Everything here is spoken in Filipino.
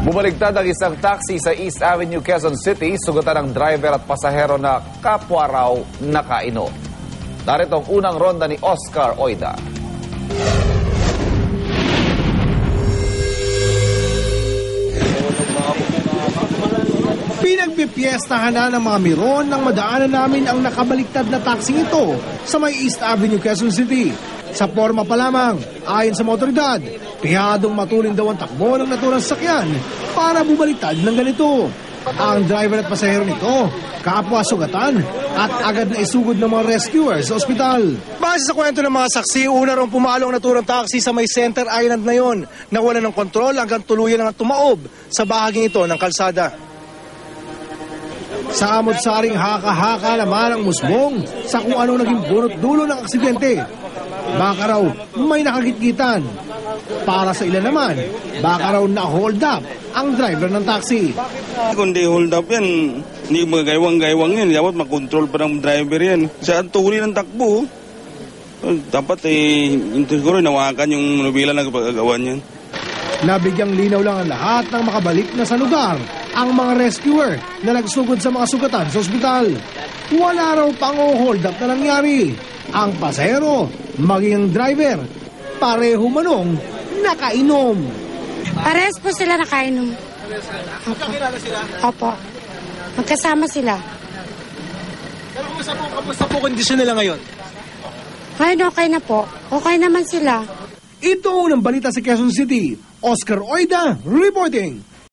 Bumaligtad ang isang taxi sa East Avenue, Quezon City. Sugatan ng driver at pasahero na kapwa raw nakainom. Narito ang unang ronda ni Oscar Oida. Pinagpipiestahan na ng mga miron nang madaanan namin ang nakabaliktad na taxi ito sa may East Avenue, Quezon City. Sa forma pa lamang, ayon sa mga otoridad, pihadong matulin daw ang takbo ng naturang sakyan para bumaliktad ng ganito. Ang driver at pasahero nito, kapwa sugatan at agad na isugod ng mga rescuers sa ospital. Base sa kwento ng mga saksi, una rong pumalo ang naturang taxi sa may Center Island na yon, nawala ng kontrol hanggang tuluyan ang tumaob sa bahaging ito ng kalsada. Sa amod-saring haka-haka naman ang musbong sa kung ano naging bunot dulo ng aksidente. Baka raw may nakagitgitan. Para sa ilan naman, baka raw na-hold up ang driver ng taxi. Kung di hold up yan, hindi magagaywang-gaywang yan. Dapat makontrol pa ng driver yan. Sa tuloy ng takbo, dapat siguro nawakan yung nobila na pagkagawan yan. Nabigyang linaw lang ang lahat ng makabalik na sa lugar ang mga rescuer na nagsugod sa mga sugatan sa ospital. Wala raw pang-hold up na nangyari. Ang pasahero, maging ang driver, pareho manong nakainom. Parehas po sila nakainom. Opo. Opo. Magkasama sila. Pero kamusta po kondisyon nila ngayon? Ngayon okay na po. Okay naman sila. Ito ang unang balita sa Quezon City. Oscar Oida reporting.